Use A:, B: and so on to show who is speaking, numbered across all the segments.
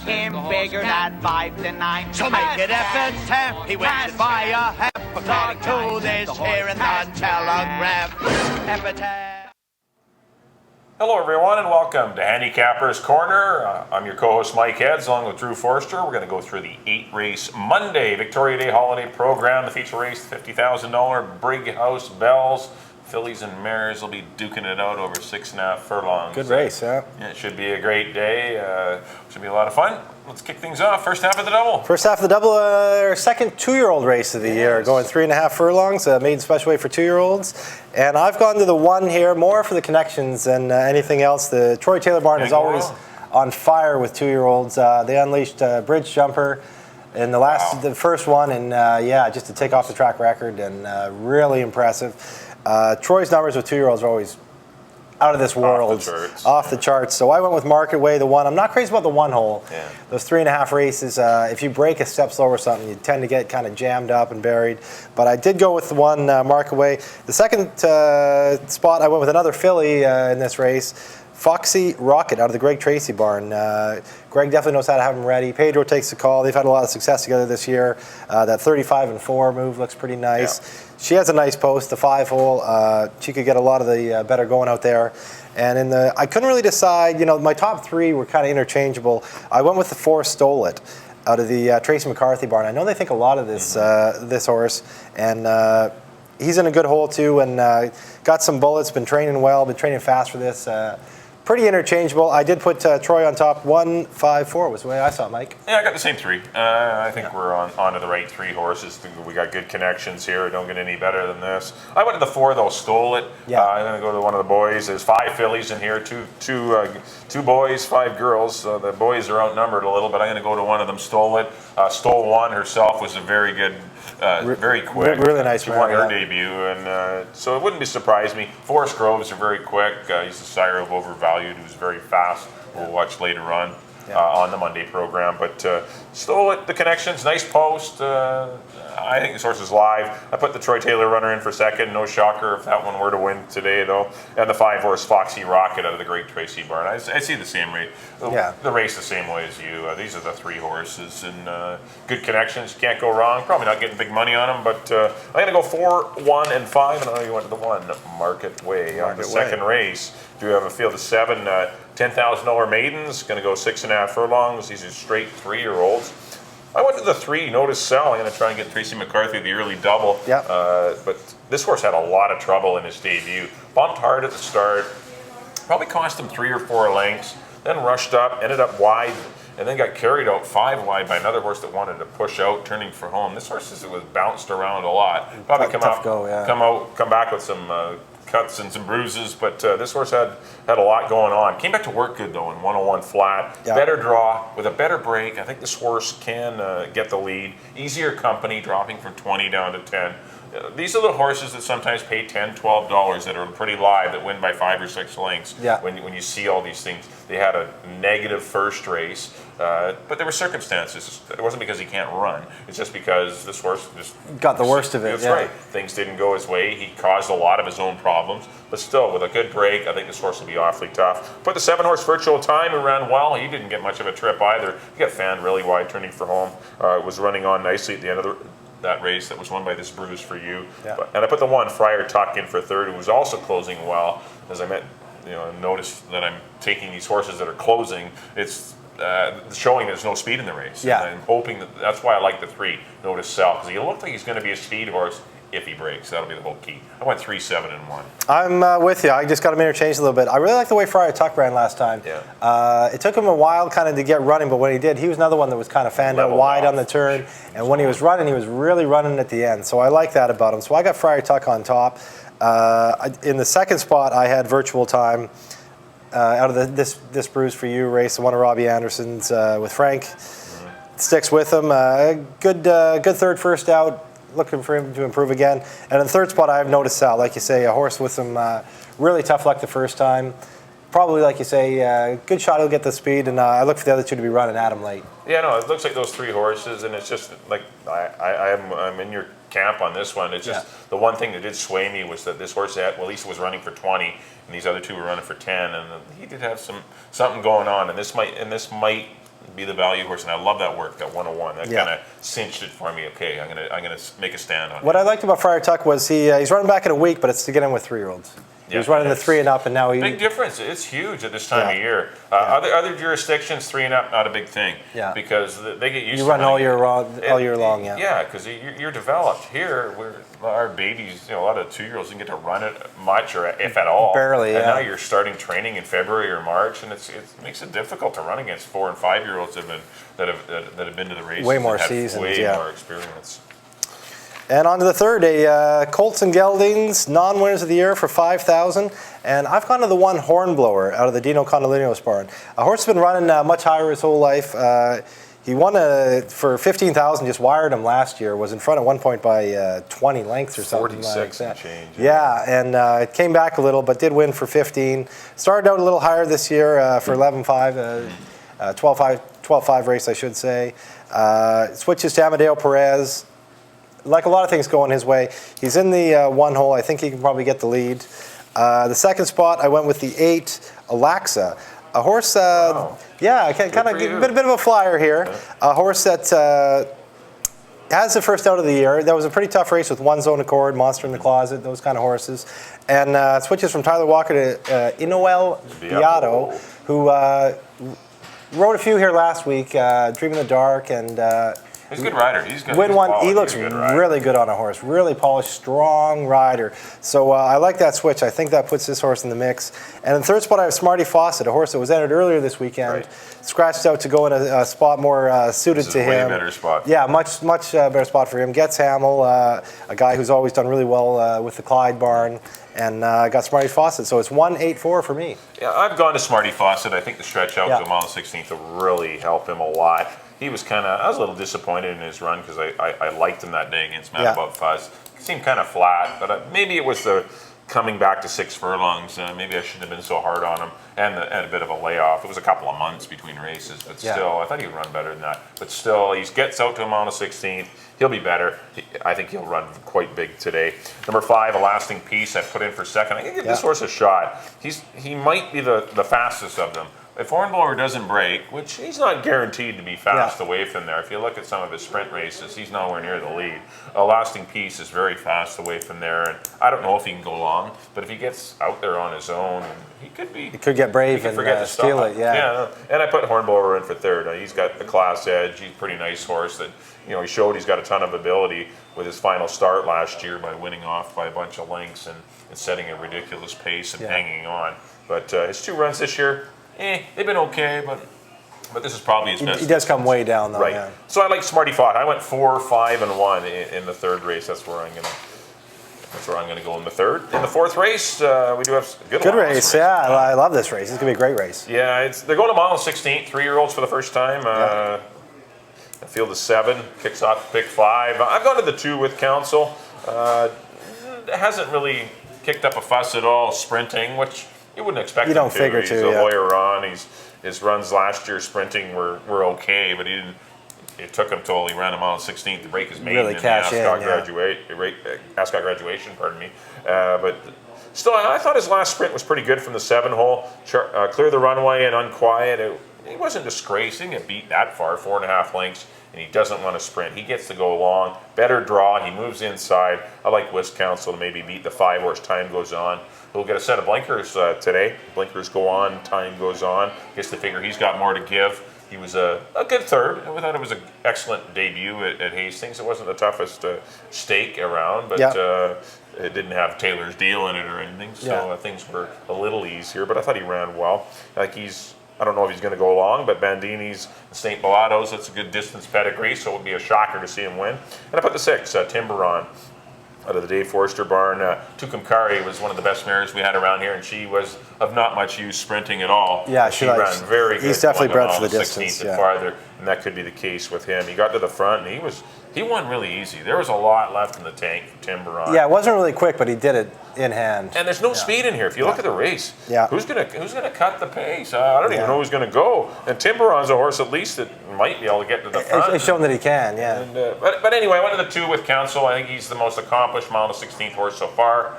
A: him bigger than 5 to 9.
B: So make it F10. He wins it by a half. According to this here in the telegram. F10.
C: Hello everyone and welcome to Handicappers Corner. I'm your co-host Mike Heads along with Drew Forster. We're going to go through the 8-race Monday Victoria Day holiday program. The feature race, $50,000 Brig House Bells. Fillies and Mares will be duking it out over 6.5 furlongs.
D: Good race, yeah.
C: It should be a great day. Should be a lot of fun. Let's kick things off. First half of the double.
D: First half of the double, our second 2-year-old race of the year, going 3.5 furlongs, made special way for 2-year-olds. And I've gone to the one here more for the connections than anything else. The Troy Taylor barn is always on fire with 2-year-olds. They unleashed Bridge Jumper in the first one, and just to take off the track record, and really impressive. Troy's numbers with 2-year-olds are always out of this world, off the charts. So I went with Market Way, the one. I'm not crazy about the one hole. Yeah. Those 3.5 races, if you break a step slow or something, you tend to get kind of jammed up and buried. But I did go with the one, Market Way. The second spot, I went with another filly in this race, Foxy Rocket out of the Greg Tracy barn. Greg definitely knows how to have him ready. Pedro takes the call. They've had a lot of success together this year. That 35-4 move looks pretty nice. Yeah. She has a nice post, the 5-hole. She could get a lot of the better going out there. And I couldn't really decide. You know, my top 3 were kind of interchangeable. I went with the 4 Stole It out of the Tracy McCarthy barn. I know they think a lot of this this horse, and he's in a good hole too, and got some bullets. Been training well. Been training fast for this. Pretty interchangeable. I did put Troy on top. 1, 5, 4 was the way I saw it, Mike.
C: Yeah, I got the same 3. I think we're on to the right 3 horses. We got good connections here. Don't get any better than this. I went to the 4 though. Stole It. Yeah. I'm going to go to one of the boys. There's 5 fillies in here. Two boys, 5 girls. The boys are outnumbered a little, but I'm going to go to one of them. Stole It. Stole One herself was a very good. Very quick.
D: Really nice.
C: She won her debut, and so it wouldn't surprise me. Forest Groves are very quick. He's a sire of Overvalued, who's very fast. We'll watch later on the Monday program. But Stole It, the connections, nice post. I think this horse is live. I put the Troy Taylor runner in for second. No shocker if that one were to win today, though. And the 5-horse Foxy Rocket out of the Great Tracy barn. I see the same rate. The race the same way as you. These are the 3 horses, and good connections. Can't go wrong. Probably not getting big money on them, but I'm going to go 4, 1, and 5. And I know you went to the 1 Market Way on the second race. Do you have a field of 7 $10,000 maidens? Going to go 6.5 furlongs. These are straight 3-year-olds. I went to the 3 Notice Sell. I'm going to try and get Tracy McCarthy the early double. Yep. But this horse had a lot of trouble in his debut. Bumped hard at the start. Probably cost him 3 or 4 lengths. Then rushed up, ended up wide, and then got carried out 5 wide by another horse that wanted to push out, turning for home. This horse was bounced around a lot. Probably come back with some cuts and some bruises, but this horse had a lot going on. Came back to work good though in 101 flat. Yep. Better draw with a better break. I think this horse can get the lead. Easier company, dropping from 20 down to 10. These are the horses that sometimes pay $10, $12 that are pretty live, that win by 5 or 6 lengths. Yeah. When you see all these things, they had a negative first race, but there were circumstances. It wasn't because he can't run. It's just because this horse just
D: got the worst of it.
C: That's right. Things didn't go his way. He caused a lot of his own problems, but still, with a good break, I think this horse will be awfully tough. Put the 7-horse Virtual Time, who ran well. He didn't get much of a trip either. He got fanned really wide, turning for home. Was running on nicely at the end of that race that was won by this Bruise for You. Yeah. And I put the 1 Friar Tuck in for third, who was also closing well. As I notice that I'm taking these horses that are closing, it's showing there's no speed in the race. Yeah. And I'm hoping that's why I like the 3 Notice Sell, because he looked like he's going to be a speed horse if he breaks. That'll be the whole key. I went 3, 7, and 1. I'm
D: with you. I just got him interchanged a little bit. I really like the way Friar Tuck ran last time. Yeah. It took him a while kind of to get running, but when he did, he was another one that was kind of fanned out wide on the turn. And when he was running, he was really running at the end. So I like that about him. So I got Friar Tuck on top. In the second spot, I had Virtual Time out of this Bruise for You race, the one of Robbie Anderson's with Frank. Sticks with him. Good third first out. Looking for him to improve again. And in the third spot, I have Notice Sal. Like you say, a horse with some really tough luck the first time. Probably, like you say, good shot, he'll get the speed, and I look for the other 2 to be running at him late.
C: Yeah, no, it looks like those 3 horses, and it's just like I'm in your camp on this one. It's just the one thing that did sway me was that this horse at least was running for 20, and these other 2 were running for 10, and he did have something going on, and this might be the value horse, and I love that work, that 101. That
D: Yeah.
C: kind of cinched it for me. Okay, I'm gonna make a stand on it.
D: What I liked about Friar Tuck was he's running back in a week, but it's to get in with 3-year-olds. He was running the 3 and up, and now
C: Big difference. It's huge at this time
D: Yeah.
C: of year. Other jurisdictions, 3 and up, not a big thing.
D: Yeah.
C: Because they get used to
D: You run all year long. Yeah.
C: Yeah, because you're developed. Here, our babies, a lot of 2-year-olds didn't get to run it much, or if at all.
D: Barely.
C: And
D: Yeah.
C: now you're starting training in February or March, and it makes it difficult to run against 4 and 5-year-olds that have been to the races.
D: Way more
C: and had
D: seasons,
C: way
D: yeah.
C: more experience.
D: And on to the third, Colts and Geldings, non-winners of the year for $5,000. And I've gone to the one Hornblower out of the Dino Condolinos barn. A horse has been running much higher his whole life. He won for $15,000, just wired him last year. Was in front at one point by 20 lengths or something
C: 46
D: like
C: and
D: that.
C: change.
D: Yeah, and it came back a little, but did win for 15. Started out a little higher this year for 11.5, 12.5 race, I should say. Switches to Amadeo Perez. Like a lot of things going his way. He's in the 1 hole. I think he can probably get the lead. The second spot, I went with the 8, Alexa. A horse, yeah, kind of a bit of a flyer here. Yeah. A horse that has the first out of the year. That was a pretty tough race with One Zone Accord, Monster in the Closet, those kind of horses. And switches from Tyler Walker to Inoue Beato, who rode a few here last week, Dream in the Dark, and
C: he's a good rider. He's good.
D: Win one. He looks really good on a horse. Really polished, strong rider. So I like that switch. I think that puts this horse in the mix. And in third spot, I have Smarty Fawcett, a horse that was entered earlier this weekend.
C: Right.
D: Scratched out to go in a spot more suited to him.
C: Way better spot.
D: Yeah, much better spot for him. Gets Hamill, a guy who's always done really well with the Clyde barn. And got Smarty Fawcett. So it's 1-8-4 for me.
C: Yeah, I've gone to Smarty Fawcett. I think the stretch out to a mile and 16th will really help him a lot. He was I was a little disappointed in his run because I liked him that day against Mad About Fuzz. He seemed kind of flat, but maybe it was the coming back to 6 furlongs. Maybe I shouldn't have been so hard on him, and a bit of a layoff. It was a couple of months between races, but still, I thought he would run better than that. But still, he gets out to a mile and 16th. He'll be better. I think he'll run quite big today. Number 5, A Lasting Peace, I put in for second. I can give this horse a shot. He might be the fastest of them. If Hornblower doesn't break, which he's not guaranteed to be fast away from there. If you look at some of his sprint races, he's nowhere near the lead. A Lasting Peace is very fast away from there, and I don't know if he can go long, but if he gets out there on his own, he could be.
D: He could get brave and steal it. Yeah.
C: And I put Hornblower in for third. He's got the class edge. He's a pretty nice horse that he showed he's got a ton of ability with his final start last year by winning off by a bunch of lengths and setting a ridiculous pace and hanging on. But his 2 runs this year. They've been okay, but this is probably his best.
D: He does come way down, though.
C: Right.
D: Yeah.
C: So I like Smarty Fawcett. I went 4, 5, and 1 in the third race. That's where I'm gonna go in the third. In the fourth race, we do have a good
D: race. Yeah, I love this race. It's gonna be a great race.
C: Yeah, they're going to mile and 16th. 3-year-olds for the first time. The field is 7. Kicks off pick 5. I've gone to the 2 with Council. Hasn't really kicked up a fuss at all sprinting, which you wouldn't expect.
D: You don't figure
C: He's
D: to.
C: a lawyer on. His runs last year sprinting were okay, but he didn't. It took him till he ran a mile and 16th to break his maiden
D: really
C: in the
D: cash
C: Ascot graduation. Pardon me, but. Still, I thought his last sprint was pretty good from the 7 hole. Clear the runway and unquiet. He wasn't disgraced. He didn't get beat that far, 4.5 lengths, and he doesn't want to sprint. He gets to go long. Better draw. He moves inside. I like West Council to maybe beat the 5 horse. Time goes on. He'll get a set of blinkers today. Blinkers go on. Time goes on. Gets to figure he's got more to give. He was a good third. I thought it was an excellent debut at Hastings. It wasn't the toughest stake around, but it didn't have Taylor's Deal in it or anything, so things were a little easier. But I thought he ran well. I don't know if he's going to go long, but Bandini's St. Bellatos, that's a good distance pedigree, so it would be a shocker to see him win. And I put the 6, Timberon, out of the Dave Forster barn. Tucumcari was one of the best mares we had around here, and she was of not much use sprinting at all.
D: Yeah,
C: she ran very good.
D: He's definitely bred for the distance.
C: And farther, and that could be the case with him. He got to the front, and he won really easy. There was a lot left in the tank for Timberon.
D: Yeah, it wasn't really quick, but he did it in hand.
C: And there's no speed in here. If you look at the race, who's gonna cut the pace? I don't even know who's gonna go. And Timberon's a horse at least that might be able to get to the front.
D: It's shown that he can,
C: And, but anyway, I went to the 2 with Council. I think he's the most accomplished mile and 16th horse so far.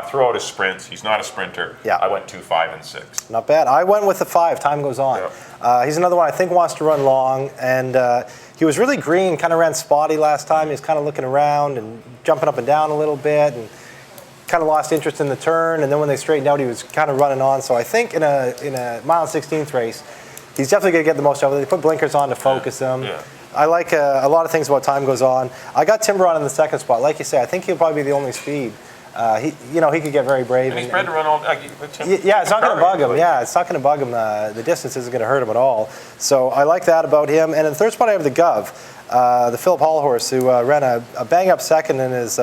C: Throughout his sprints, he's not a sprinter. I went 2, 5, and 6.
D: Not bad. I went with the 5. Time goes on. He's another one I think wants to run long, and he was really green. Kind of ran spotty last time. He was kind of looking around and jumping up and down a little bit, and kind of lost interest in the turn. And then when they straightened out, he was kind of running on. So I think in a mile and 16th race, he's definitely going to get the most out of it. They put blinkers on to focus him. I like a lot of things about Time Goes On. I got Timberon in the second spot. Like you say, I think he'll probably be the only speed. He could get very brave.
C: And he's bred to run all.
D: It's not going to bug him. It's not going to bug him. The distance isn't going to hurt him at all. So I like that about him. And in the third spot, I have the Gov, the Philip Hall horse, who ran a bang-up second in his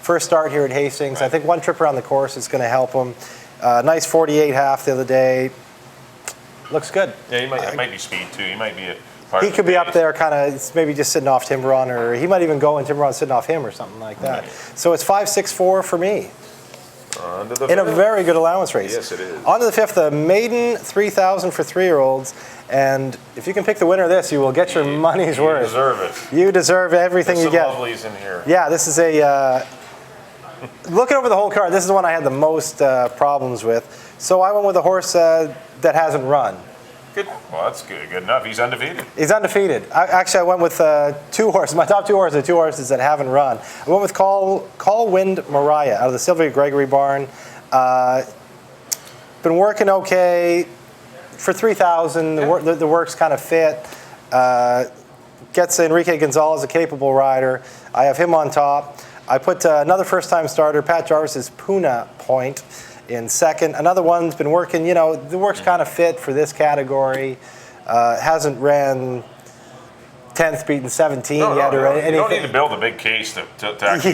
D: first start here at Hastings. I think one trip around the course is going to help him. Nice 48 half the other day. Looks good.
C: Yeah, it might be speed too. He might be
D: he could be up there kind of maybe just sitting off Timberon, or he might even go and Timberon sitting off him or something like that. So it's 5, 6, 4 for me. In a very good allowance race.
C: Yes, it is.
D: On to the 5th, the maiden 3,000 for 3-year-olds. And if you can pick the winner of this, you will get your money's worth.
C: You deserve it.
D: You deserve everything you get.
C: There's some lovelies in here.
D: Yeah, this is a... looking over the whole card, this is the one I had the most problems with. So I went with a horse that hasn't run.
C: Good. Well, that's good enough. He's undefeated.
D: He's undefeated. I went with 2 horses. My top 2 horses are 2 horses that haven't run. I went with Call Wind Mariah out of the Sylvia Gregory barn. Been working okay for 3,000. The work's kind of fit. Gets Enrique Gonzalez, a capable rider. I have him on top. I put another first-time starter, Pat Jarvis's Puna Point, in second. Another one's been working, the work's kind of fit for this category. Hasn't ran 10th, beaten 17 yet or anything.
C: You don't need to build a big case to actually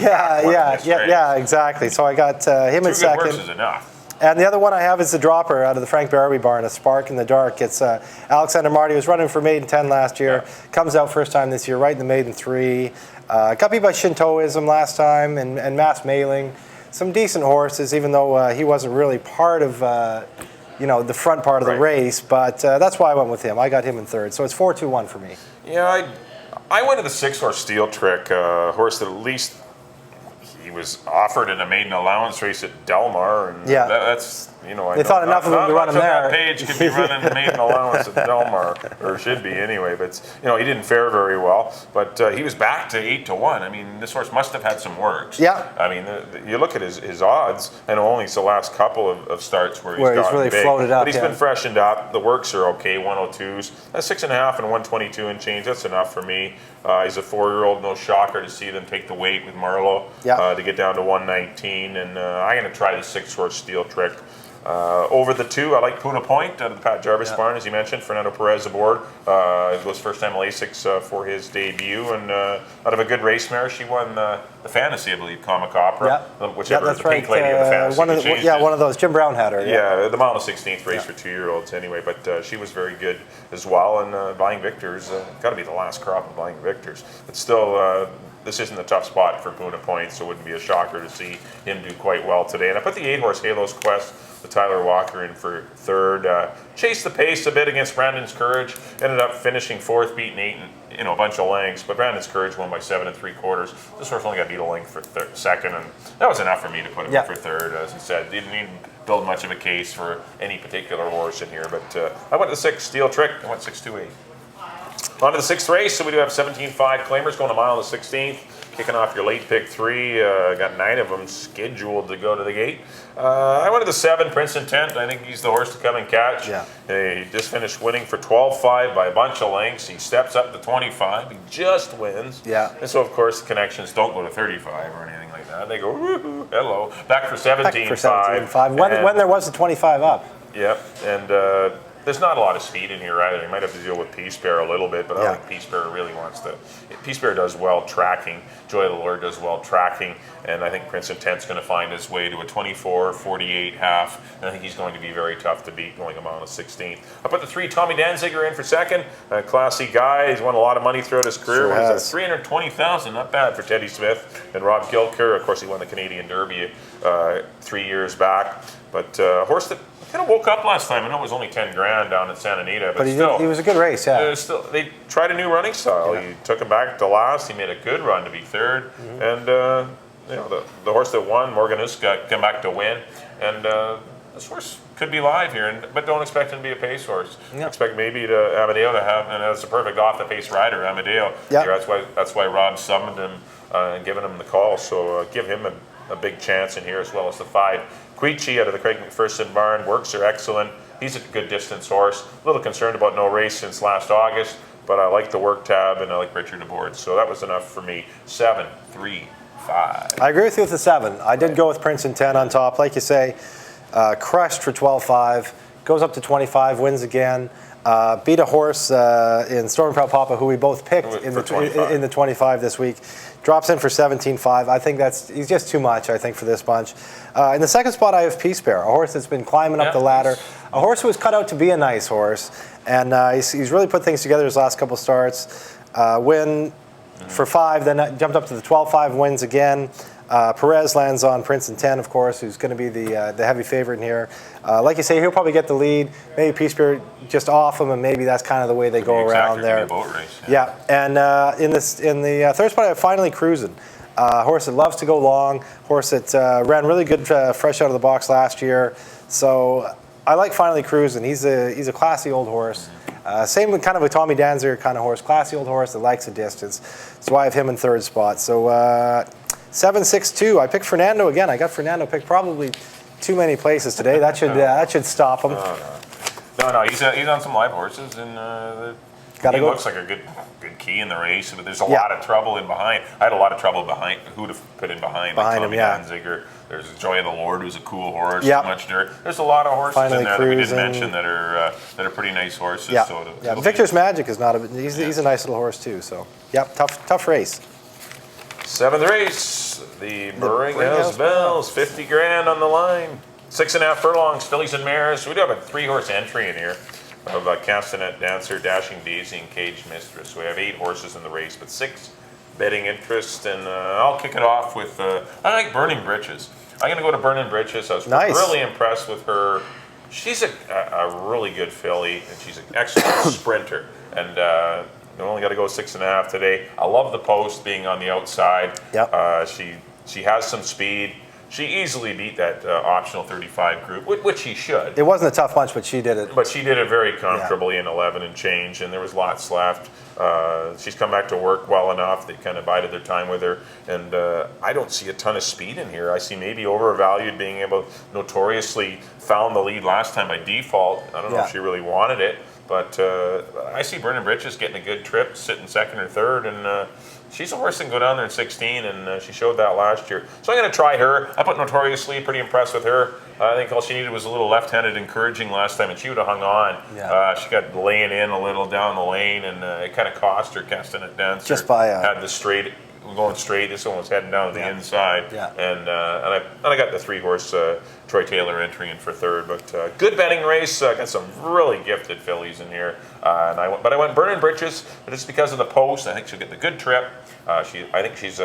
D: exactly. So I got him in second.
C: 2 good horses enough.
D: And the other one I have is the dropper out of the Frank Barrowby barn, a Spark in the Dark. It's Alexander Marty, was running for maiden 10 last year. Comes out first time this year, right in the maiden 3. Got beat by Shintoism last time and Mass Mailing. Some decent horses, even though he wasn't really part of the front part of the race. But that's why I went with him. I got him in third. So it's 4-2-1 for me.
C: Yeah, I went to the 6-horse Steel Trick, a horse that at least he was offered in a maiden allowance race at Delmar, and that's
D: they thought enough of him to run him there.
C: That page could be running the maiden allowance at Delmar, or should be anyway. But he didn't fare very well. But he was back to 8-1. I mean, this horse must have had some works.
D: Yeah.
C: I mean, you look at his odds, and only it's the last couple of starts where he's
D: really
C: big.
D: floated up.
C: But he's been freshened up. The works are okay. 102s, that's 6.5 and 122 and change. That's enough for me. He's a 4-year-old. No shocker to see them take the weight with Marlowe to get down to 119. And I'm going to try the 6-horse Steel Trick. Over the 2, I like Puna Point out of the Pat Jarvis barn, as you mentioned. Fernando Perez aboard. It was first time LASIX for his debut, and out of a good race mare, she won the Fantasy, I believe, Comic Opera, whichever
D: that's
C: the pink lady of the Fantasy.
D: One of those. Jim Brown had her.
C: Yeah, the mile of 16th race for 2-year-olds anyway, but she was very good as well. And Buying Victors, got to be the last crop of Buying Victors. But still, this isn't a tough spot for Puna Point, so it wouldn't be a shocker to see him do quite well today. And I put the 8-horse Halo's Quest with Tyler Walker in for third. Chased the pace a bit against Brandon's Courage. Ended up finishing 4th, beating 8 in a bunch of lengths. But Brandon's Courage won by 7 3/4. This horse only got beat a length for second, and that was enough for me to put him in for third. As I said, didn't need to build much of a case for any particular horse in here. But I went to the 6 Steel Trick. I went 6-2-8. On to the 6th race, so we do have 17.5 claimers going a mile on the 16th. Kicking off your late pick 3, got 9 of them scheduled to go to the gate. I went to the 7, Prince Intent. I think he's the horse to come and catch. He just finished winning for 12.5 by a bunch of lengths. He steps up to 25. He just wins. And so, of course, the connections don't go to 35 or anything like that. They go, woo-hoo, hello. Back for 17.5.
D: When there was a 25 up.
C: And There's not a lot of speed in here either. You might have to deal with Peace Bear a little bit, but I think Peace Bear really wants to. Peace Bear does well tracking. Joy of the Lord does well tracking, and I think Prince Intent's going to find his way to a 24, 48 half, and I think he's going to be very tough to beat going a mile and 16th. I put the 3 Tommy Danziger in for second. A classy guy. He's won a lot of money throughout his career.
D: Sure has.
C: 320,000, not bad for Teddy Smith and Rob Gilker. Of course, he won the Canadian Derby 3 years back, but a horse that kind of woke up last time. I know it was only 10 grand down at Santa Anita, but still,
D: he was a good race. Yeah,
C: they tried a new running style. He took him back to last. He made a good run to be third, and the horse that won, Morgan Uska, came back to win, and this horse could be live here, but don't expect him to be a pace horse. Expect maybe to Amadeo to have, and that's a perfect off the pace rider, Amadeo. Yeah. That's why Rob summoned him and given him the call. So give him a big chance in here, as well as the 5 Queechy out of the Craig McPherson barn. Works are excellent. He's a good distance horse. A little concerned about no race since last August, but I like the work tab and I like Richard Aboard. So that was enough for me. 7, 3, 5.
D: I agree with you with the 7. I did go with Prince Intent on top, like you say. Crushed for 12.5. Goes up to 25. Wins again. Beat a horse in Storm Proud Papa, who we both picked in the 25 this week. Drops in for 17.5. I think he's just too much, I think, for this bunch. In the second spot, I have Peace Bear, a horse that's been climbing up the ladder. A horse who was cut out to be a nice horse. And he's really put things together his last couple starts. Win for 5, then jumped up to the 12.5, wins again. Perez lands on Prince Intent, of course, who's going to be the heavy favorite in here. Like you say, he'll probably get the lead. Maybe Peace Bear just off him, and maybe that's kind of the way they go around there.
C: Boat race,
D: yeah. And in the third spot, I have Finally Cruising. Horse that loves to go long. Horse that ran really good fresh out of the box last year. So I like Finally Cruising. He's a classy old horse. Same with kind of a Tommy Danziger kind of horse. Classy old horse that likes a distance. So I have him in third spot. So 7, 6, 2. I picked Fernando again. I got Fernando picked probably too many places today. That should stop him.
C: No. He's on some live horses, and he looks like a good key in the race. But there's a lot of trouble in behind. I had a lot of trouble behind who to put in behind like Tommy Danziger. There's Joy of the Lord, who's a cool horse. Too much dirt. There's a lot of horses in there that we didn't mention that are pretty nice horses.
D: Yeah.
C: So
D: Victor's Magic is not a. He's a nice little horse too. So tough race.
C: 7th race, the Moringham Bells, 50 grand on the line. 6.5 furlongs, fillies and mares. We do have a 3-horse entry in here of Castanet Dancer, Dashing Daisy, and Cage Mistress. We have 8 horses in the race, but 6 betting interest. And I'll kick it off with, I like Burning Britches. I'm going to go to Burning Britches. I was really impressed with her. She's a really good filly, and she's an excellent sprinter. And we only got to go 6.5 today. I love the post being on the outside. Yep. She has some speed. She easily beat that optional 35 group, which she should.
D: It wasn't a tough bunch, but she did it.
C: But she did it very comfortably in 11 and change, and there was lots left. She's come back to work well enough. They kind of bided their time with her, and I don't see a ton of speed in here. I see maybe overvalued, being able notoriously found the lead last time by default. I don't know if she really wanted it. But I see Burning Britches getting a good trip, sitting second or third, and she's a horse that can go down there in 16, and she showed that last year. So I'm going to try her. I put Notoriously, pretty impressed with her. I think all she needed was a little left-handed encouraging last time, and she would have hung on. Yeah. She got laying in a little down the lane, and it kind of cost her. Castanet Dancer
D: just by
C: had the straight. Going straight, this one was heading down the inside, and I got the 3-horse Troy Taylor entry in for third. But good betting race. Got some really gifted fillies in here, but I went Burning Britches, but it's because of the post. I think she'll get the good trip. I think she's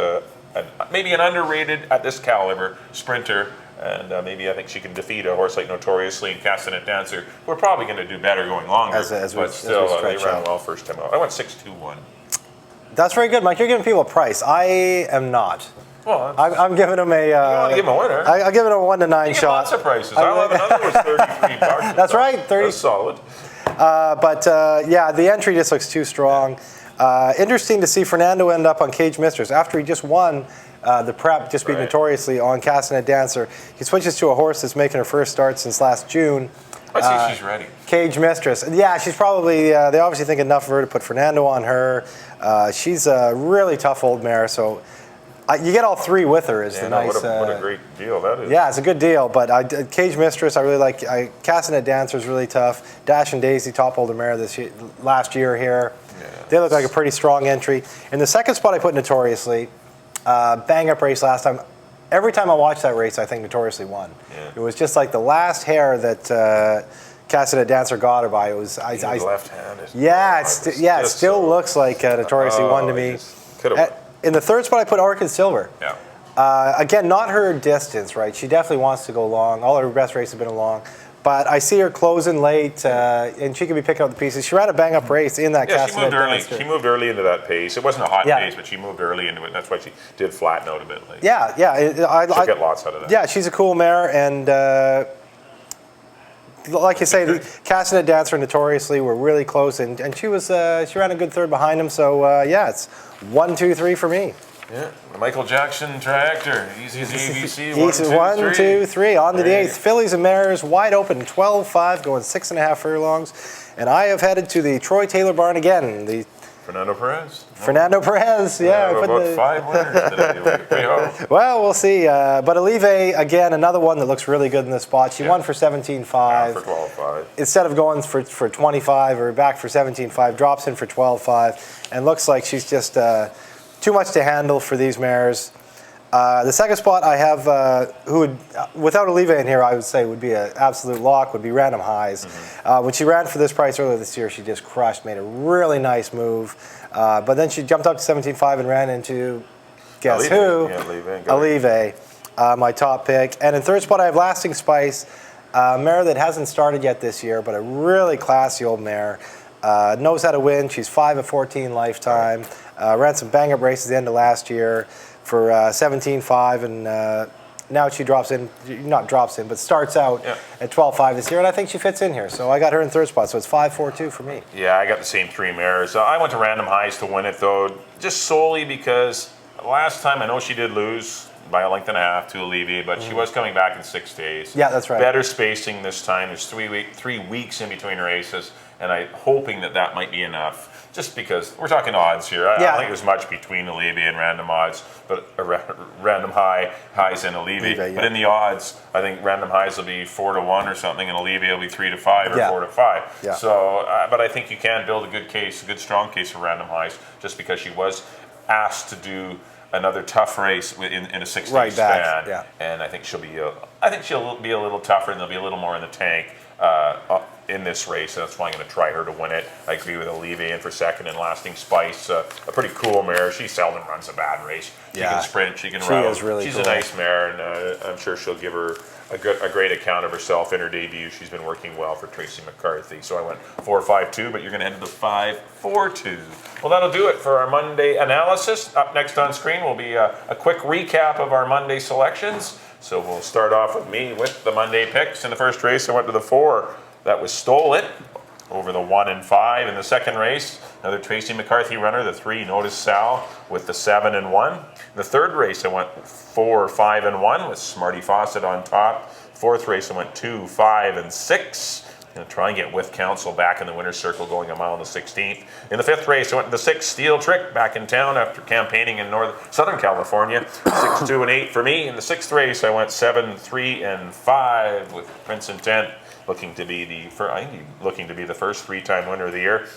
C: maybe an underrated at this caliber sprinter. And maybe I think she can defeat a horse like Notoriously and Castanet Dancer. We're probably going to do better going longer, but still they ran well first time out. I went 6-2-1.
D: That's very good, Mike. You're giving people a price. I am not.
C: Well,
D: I'm giving them a.
C: You want to give them a winner?
D: I'll give it a 1 to 9 shot.
C: Lots of prices. I'll have another was $33.
D: That's right, 30.
C: That's solid.
D: The entry just looks too strong. Interesting to see Fernando end up on Cage Mistress after he just won the prep, just beat Notoriously on Castanet Dancer. He switches to a horse that's making her first start since last June.
C: I see she's ready.
D: Cage Mistress. Yeah, she's probably, they obviously think enough of her to put Fernando on her. She's a really tough old mare, so You get all three with her is the nice.
C: What a great deal that is.
D: Yeah, it's a good deal. But Cage Mistress, I really like. Castanet Dancer is really tough. Dash and Daisy, top holder mare last year here. Yeah, they look like a pretty strong entry. In the second spot, I put Notoriously. Bang up race last time. Every time I watch that race, I think Notoriously won. Yeah. It was just like the last hair that Castanet Dancer got her by. It was
C: left-handed.
D: Yeah, it still looks like Notoriously won to me. In the third spot, I put Orchid Silver.
C: Yeah.
D: Again, not her distance, right? She definitely wants to go long. All her best races have been long. But I see her closing late, and she could be picking up the pieces. She ran a bang-up race in that Castanet.
C: She moved early. She moved early into that pace. It wasn't a hot pace, but she moved early into it. That's why she did flatten out a bit late.
D: Yeah.
C: She'll get lots out of that.
D: Yeah, she's a cool mare, and like you say, the Castanet Dancer Notoriously were really close, and she ran a good third behind him. So it's 1, 2, 3 for me.
C: Yeah, the Michael Jackson tractor. Easy as ABC.
D: 1, 2, 3. On to the 8th. Fillies and Mares wide open, 12-5, going 6.5 furlongs. And I have headed to the Troy Taylor barn again. The
C: Fernando Perez.
D: Fernando Perez, yeah.
C: About 5 winners today.
D: Well, we'll see. But Olive, again, another one that looks really good in this spot. She won for 17.5.
C: For 12.5.
D: Instead of going for 25 or back for 17.5, drops in for 12.5. And looks like she's just too much to handle for these mares. The second spot I have, who would, without Olive in here, I would say would be an absolute lock, would be Random Highs. Mm-hmm. When she ran for this price earlier this year, she just crushed, made a really nice move. But then she jumped up to 17.5 and ran into, guess who?
C: Yeah,
D: Olive, my top pick. And in third spot, I have Lasting Spice, a mare that hasn't started yet this year, but a really classy old mare. Knows how to win. She's 5 of 14 lifetime. Ran some bang-up races at the end of last year for 17.5, and now she but starts out at 12.5 this year, and I think she fits in here. So I got her in third spot, so it's 5-4-2 for me.
C: Yeah, I got the same 3 mares. I went to Random Highs to win it, though, just solely because last time I know she did lose by a length and a half to Olive, but she was coming back in 6 days.
D: Yeah, that's right.
C: Better spacing this time. There's 3 weeks in between races, and I'm hoping that might be enough. Just because we're talking odds here. I don't think there's much between Olive and Random Odds, but Random Highs and Olive. But in the odds, I think Random Highs will be 4-1 or something, and Olive will be 3-5 or 4-5.
D: Yeah.
C: So, but I think you can build a good strong case for Random Highs, just because she was asked to do another tough race in a 6-day span, and I think she'll be a little tougher, and there'll be a little more in the tank in this race. That's why I'm going to try her to win it. I agree with Olive in for second, and Lasting Spice, a pretty cool mare. She seldom runs a bad race. She can sprint, she can run. She's a nice mare, and I'm sure she'll give her a great account of herself in her debut. She's been working well for Tracy McCarthy. So I went 4-5-2, but you're going to head to the 5-4-2. Well, that'll do it for our Monday analysis. Up next on screen will be a quick recap of our Monday selections. So we'll start off with me with the Monday picks. In the first race, I went to the 4. That was Stole It over the 1 and 5. In the second race, another Tracy McCarthy runner, the 3, Notice Sal, with the 7 and 1. In the third race, I went 4, 5 and 1 with Smarty Fawcett on top. Fourth race, I went 2, 5 and 6. Going to try and get With Council back in the winner's circle, going a mile on the 16th. In the fifth race, I went to the 6, Steel Trick, back in town after campaigning in Southern California. 6, 2 and 8 for me. In the sixth race, I went 7, 3 and 5 with Prince Intent, looking to be the first 3-time winner of the year.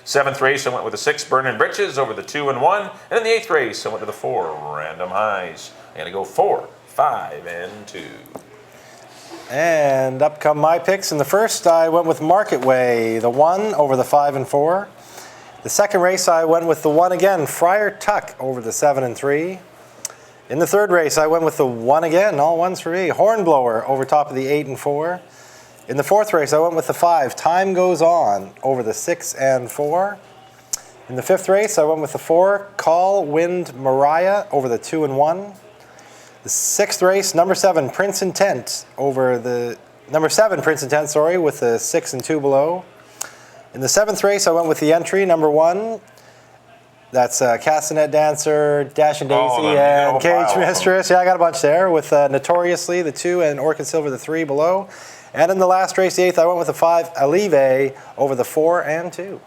C: Seventh race, I went with the 6, Burnin' Britches, over the 2 and 1. And in the eighth race, I went to the 4, Random Highs. I got to go 4, 5 and 2.
D: And up come my picks. In the first, I went with Market Way, the 1 over the 5 and 4. The second race, I went with the 1 again, Friar Tuck, over the 7 and 3. In the third race, I went with the 1 again, all 1s for me, Hornblower, over top of the 8 and 4. In the fourth race, I went with the 5, Time Goes On, over the 6 and 4. In the fifth race, I went with the 4, Call Wind Mariah, over the 2 and 1. The sixth race, number 7, Prince Intent, over the with the 6 and 2 below. In the seventh race, I went with the entry, number 1. That's Castanet Dancer, Dash and Daisy, and Cage Mistress. Yeah, I got a bunch there with Notoriously, the 2, and Orchid Silver, the 3 below. And in the last race, the 8th, I went with the 5, Olive, over the 4 and 2.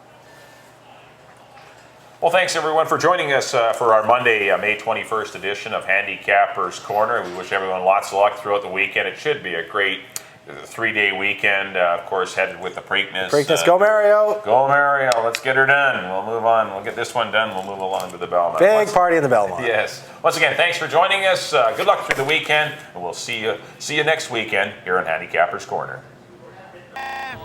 C: Well, thanks everyone for joining us for our Monday, May 21st edition of Handicappers Corner. We wish everyone lots of luck throughout the weekend. It should be a great 3-day weekend. Of course, headed with the Preakness.
D: Preakness, go Mario!
C: Go Mario! Let's get her done. We'll move on. We'll get this one done. We'll move along to the Belmont.
D: Big party in the Belmont.
C: Yes. Once again, thanks for joining us. Good luck through the weekend, and we'll see you next weekend here on Handicappers Corner.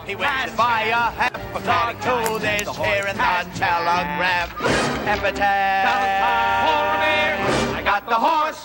B: He went by a half according to this here in the telegram. Epitaph. I got the horse.